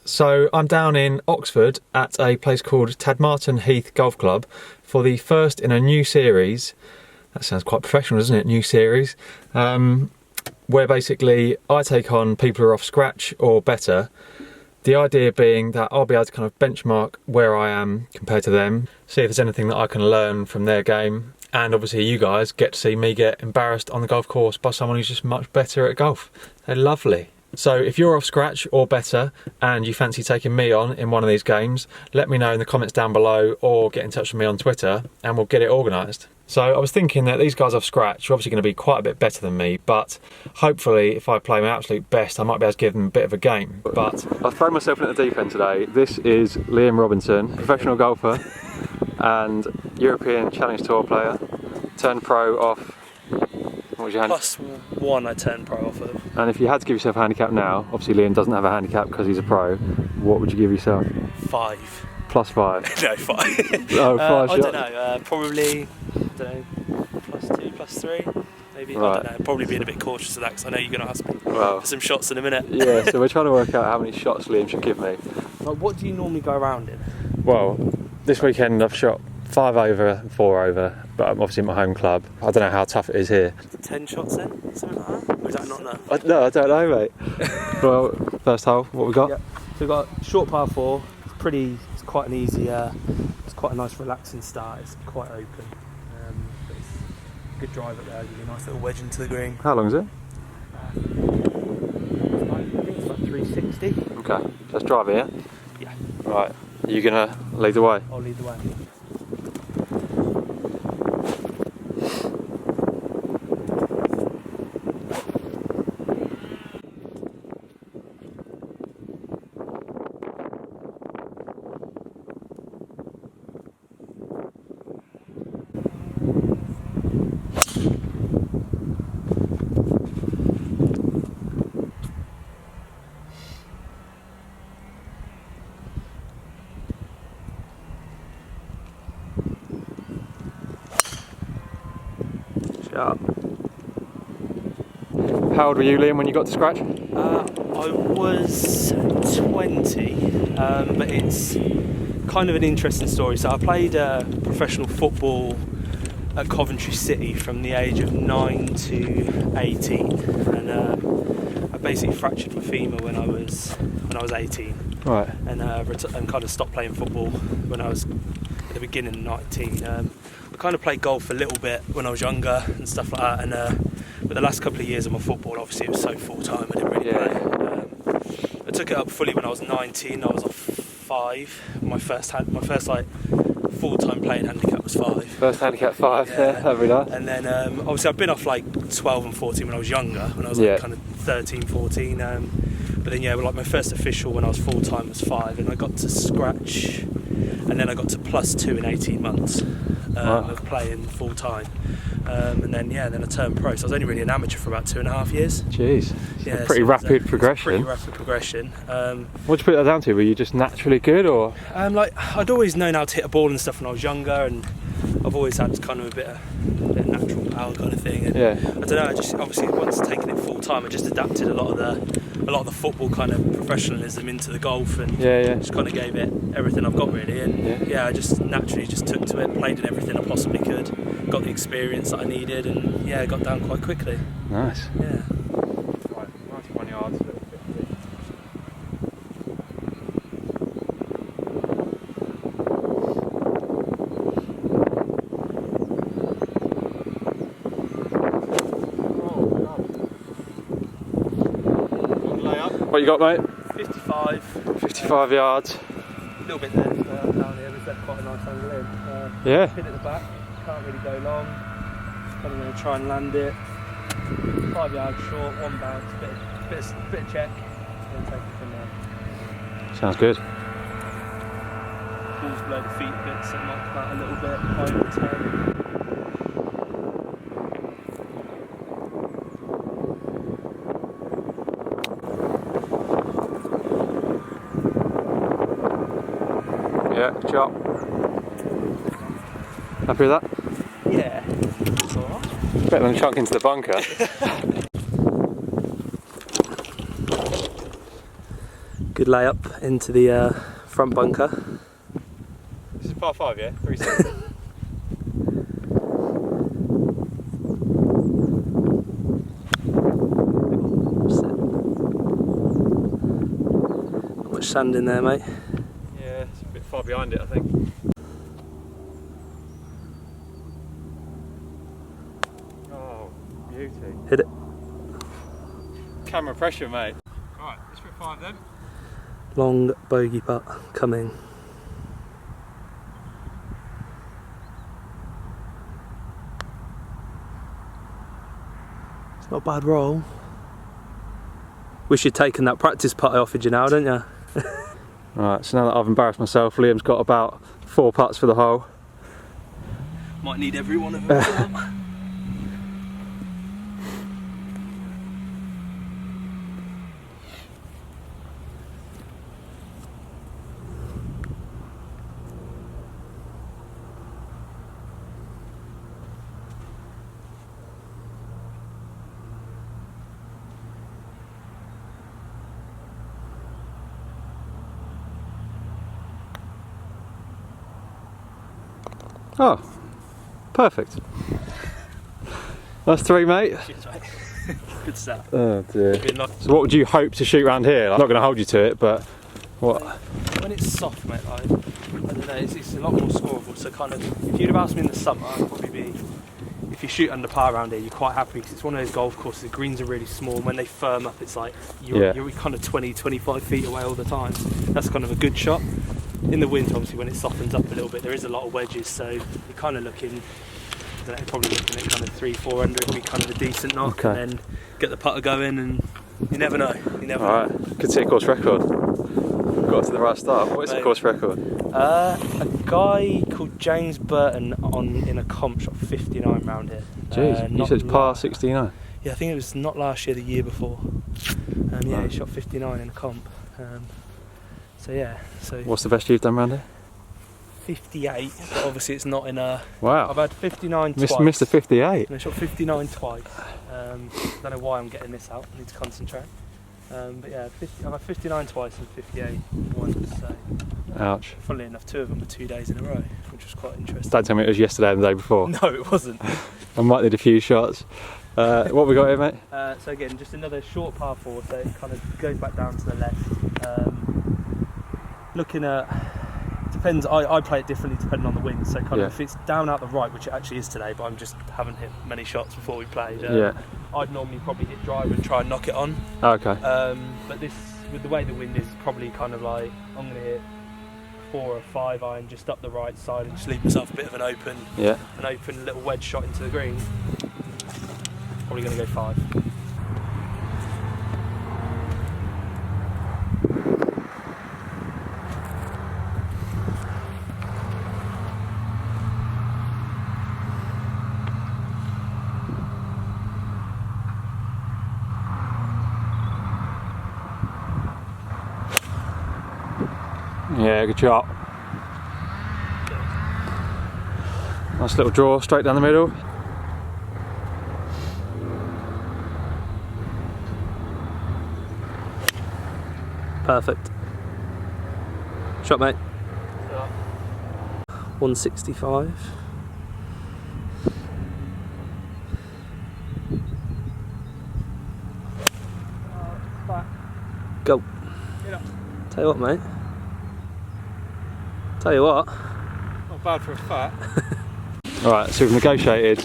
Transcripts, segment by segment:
So I'm down in Oxford at a place called Tadmarton Heath Golf Club for the first in a new series. That sounds quite professional, doesn't it? New series. Where basically I take on people who are off scratch or better. The idea being that I'll be able to kind of benchmark where I am compared to them, see if there's anything that I can learn from their game, and obviously you guys get to see me get embarrassed on the golf course by someone who's just much better at golf. They're lovely. So if you're off scratch or better and you fancy taking me on in one of these games, let me know in the comments down below or get in touch with me on Twitter and we'll get it organised. So I was thinking that these guys off scratch are obviously going to be quite a bit better than me, but hopefully if I play my absolute best I might be able to give them a bit of a game. But I've thrown myself into the deep end today. This is Liam Robinson, professional golfer and European Challenge Tour player, turned pro off. What was your +1 I turned pro off of. And if you had to give yourself a handicap now, obviously Liam doesn't have a handicap because he's a pro, what would you give yourself? 5. +5? No, 5. Oh, 5 I don't know, probably, I don't know, +2, +3, maybe, right. I don't know, probably being a bit cautious of that because I know you're going to ask me for some shots in a minute. Yeah, so we're trying to work out how many shots Liam should give me. Like, what do you normally go around in? Well, this weekend I've shot 5 over and 4 over, but I'm obviously in my home club. I don't know how tough it is here. 10 shots then? Something like that? Or is that not enough? No, I don't know, mate. Well, first hole, what we got? Yep. So we've got short par 4. It's quite an easy, it's quite a nice relaxing start. It's quite open. But it's a good drive up there, give you a nice little wedge into the green. How long is it? I think it's about 360. Okay, so let's drive it, yeah? Yeah. Right, are you going to lead the way? I'll lead the way. How old were you, Liam, when you got to scratch? I was 20, but it's kind of an interesting story. So I played professional football at Coventry City from the age of 9 to 18, and I basically fractured my femur when I was 18. Right. And kind of stopped playing football when I was at the beginning of 19. I kind of played golf a little bit when I was younger and stuff like that, and but the last couple of years of my football, obviously it was so full time I didn't really play. I took it up fully when I was 19. I was off 5. My first like full time playing handicap was 5. First handicap 5, yeah, that'd be nice. And then obviously I've been off like 12 and 14 when I was younger, when I was like kind of 13, 14. But then like my first official when I was full time was 5, and I got to scratch, and then I got to +2 in 18 months of playing full time. And then I turned pro, so I was only really an amateur for about 2.5 years. Jeez, pretty rapid progression. Pretty rapid progression. What did you put that down to? Were you just naturally good, or? Like I'd always known how to hit a ball and stuff when I was younger, and I've always had kind of a bit of natural power kind of thing. And I don't know. I just obviously once taking it full time, I just adapted a lot of the football kind of professionalism into the golf, and just kind of gave it everything I've got really. And I just naturally just took to it, played in everything I possibly could, got the experience that I needed, and got down quite quickly. Nice. Yeah. Right, 91 yards. What you got, mate? 55. 55 yards. A little bit there down here, there's quite a nice angle in. Pin at the back, can't really go long. Just kind of going to try and land it. 5 yards short, 1 bounce, bit of check, then take it from there. Sounds good. Balls below the feet a bit, so it might come out a little bit, over 10. Yeah, good job. Happy with that? Yeah. It's alright. Better than chunk into the bunker. Good layup into the front bunker. This is par 5, yeah? 360. Not much sand in there, mate. Yeah, it's a bit far behind it, I think. Oh, beauty. Hit it. Camera pressure, mate. Right, let's put 5 then. Long bogey putt coming. It's not a bad roll. Wish you'd taken that practice putt I offered you now, don't you? Right, so now that I've embarrassed myself, Liam's got about 4 putts for the hole. Might need every one of them. Oh, perfect. That's 3, mate. Cheers, mate. Good stuff. Oh dear. So what would you hope to shoot around here? I'm not going to hold you to it, but what? When it's soft, mate, like, I don't know, it's a lot more scoreable. So kind of, if you'd have asked me in the summer, I'd probably be, if you shoot under par around here, you're quite happy because it's one of those golf courses, the greens are really small, and when they firm up, it's like you're kind of 20, 25 feet away all the time. That's kind of a good shot. In the wind, obviously, when it softens up a little bit, there is a lot of wedges, so you're kind of looking, I don't know, probably looking at kind of 300-400 would be kind of a decent knock, Okay. and then get the putter going, and you never know. You never know. Alright, could see a course record. Got to the right start. What is the course record? A guy called James Burton in a comp shot 59 round here. Jeez, you said it's par 69. Yeah, I think it was not last year, the year before. Yeah, he shot 59 in a comp. So yeah. So what's the best you've done round here? 58, but obviously it's not in a... Wow. I've had 59 twice. Mr. 58. And I shot 59 twice. Don't know why I'm getting this out, I need to concentrate. But yeah, I've had 59 twice and 58 once, so... Ouch. Funnily enough, 2 of them were 2 days in a row, which was quite interesting. Don't tell me it was yesterday and the day before. No, it wasn't. I might need a few shots. What have we got here, mate? So again, just another short par 4, so it kind of goes back down to the left. Looking at, depends, I play it differently depending on the wind, so kind of if it's down out the right, which it actually is today, but I just haven't hit many shots before we played, I'd normally probably hit driver and try and knock it on. Okay. But this, with the way the wind is, probably kind of like, I'm going to hit 4 or 5 iron just up the right side and just leave myself a bit of an open little wedge shot into the green. Probably going to go 5. Yeah, good shot. Nice little draw straight down the middle. Perfect. Shot, mate. 165. Go. Tell you what, mate. Tell you what. Not bad for a fat. Alright, so we've negotiated.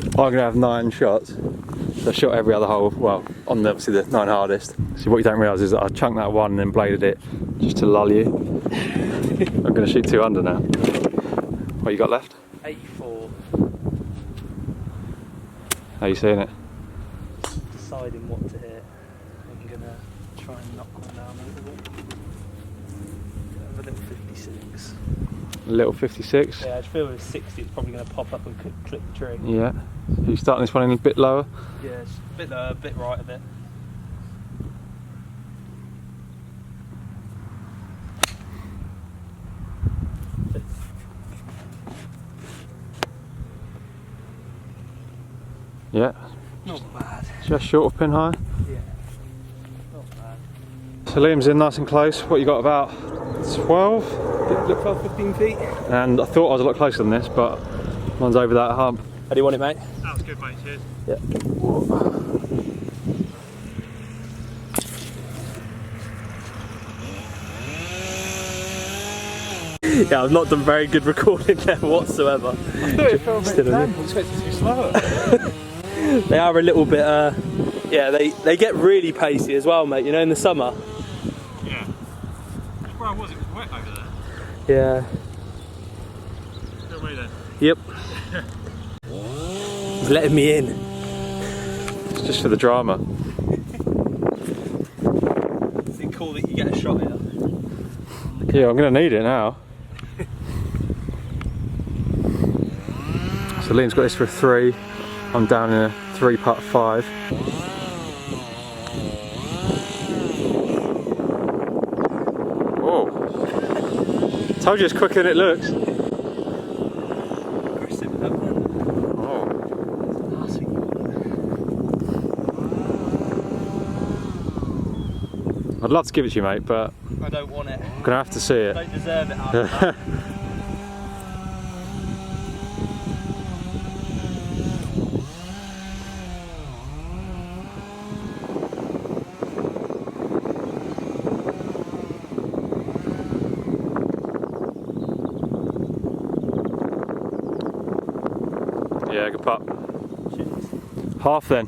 I'm going to have 9 shots. So I shot every other hole, well, on obviously the 9 hardest. So what you don't realise is that I chunked that one and then bladed it just to lull you. I'm going to shoot 2 under now. What you got left? 84. How you seeing it? Deciding what to hit. I'm going to try and knock one down a little bit. Have a little 56. A little 56? Yeah, I just feel with 60 it's probably going to pop up and click the tree. Yeah. Are you starting this one in a bit lower? Yeah, it's a bit lower, a bit right a bit. Yeah. Not bad. Just short of pin high? Yeah. Not bad. So Liam's in nice and close. What you got, about 12? 12, 15 feet. And I thought I was a lot closer than this, but mine's over that hump. How do you want it, mate? That was good, mate. Cheers. Yeah. Yeah, I've not done very good recording there whatsoever. I thought it felt a bit damp. I expected it to be slower. They are a little bit, yeah, they get really pacey as well, mate, you know, in the summer. Yeah. Where I was, it was wet over there. Yeah. Go away then. Yep. He's letting me in. It's just for the drama. Is it cool that you get a shot here? Yeah, I'm going to need it now. So Liam's got this for a 3. I'm down in a 3-putt 5. Whoa. Told you it's quicker than it looks. Aggressive, that one. Oh. I'd love to give it to you, mate, but I don't want it. I'm gonna have to see it. I don't deserve it after that. Yeah, good putt. Cheers. Half then.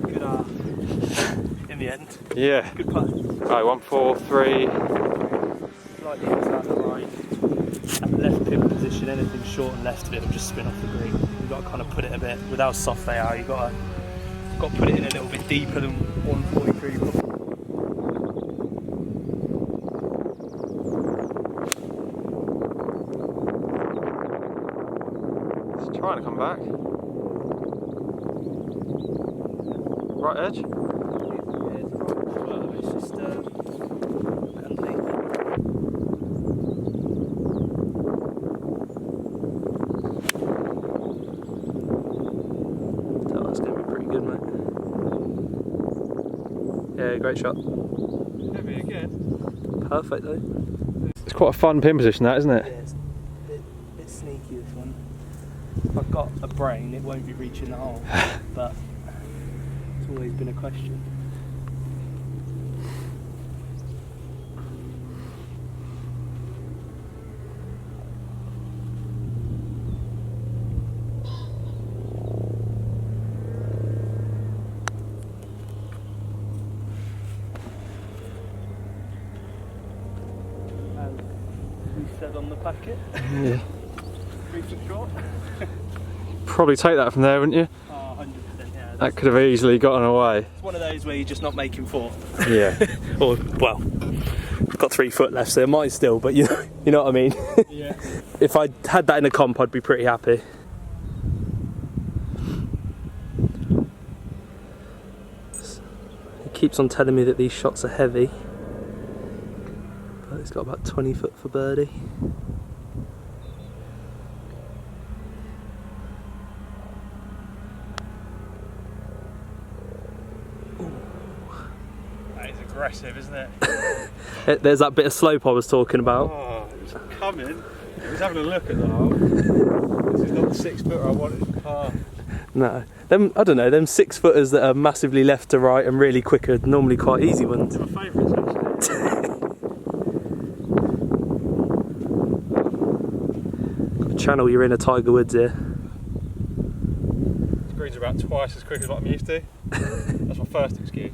Good in the end. Yeah. Good putt. Alright, 1, 4, 3. Slightly inside the right. At left pin position, anything short and left of it will just spin off the green. You've got to kind of put it a bit, with how soft they are, you've got to put it in a little bit deeper than 143. Trying to come back. Right edge. It's just underneath. Oh, that's going to be pretty good, mate. Yeah, great shot. Heavy again. Perfect though. It's quite a fun pin position, that, isn't it? Yeah, it's a bit sneaky, this one. If I've got a brain, it won't be reaching the hole, but it's always been a question. As we said on the packet, Yeah. 3 foot short. Probably take that from there, wouldn't you? Oh, 100%, yeah. That could have easily gotten away. It's one of those where you're just not making 4. Yeah. Or, well, I've got 3 foot left, so it might still, but you know what I mean? Yeah. If I had that in a comp, I'd be pretty happy. He keeps on telling me that these shots are heavy, but it's got about 20 foot for birdie. That is aggressive, isn't it? There's that bit of slope I was talking about. Oh, it was coming. It was having a look at the hole. This is not the 6-footer I wanted in the car. No, them, I don't know, them 6-footers that are massively left to right and really quick are normally quite easy ones. They're my favourites, actually. Channel you're in a Tiger Woods here. These greens are about twice as quick as what I'm used to. That's my first excuse.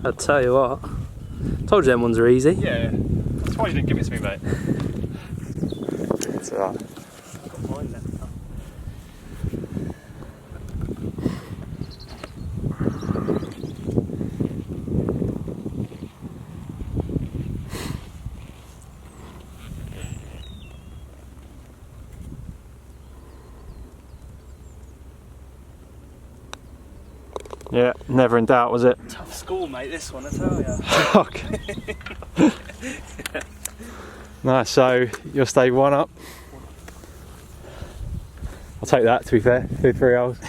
I'll tell you what, told you them ones are easy. Yeah, that's why you didn't give it to me, mate. It's alright. Yeah, never in doubt, was it? Tough school, mate, this one, I tell ya. Fuck. Nice, so you'll stay 1 up. I'll take that, to be fair, 2 3 holes.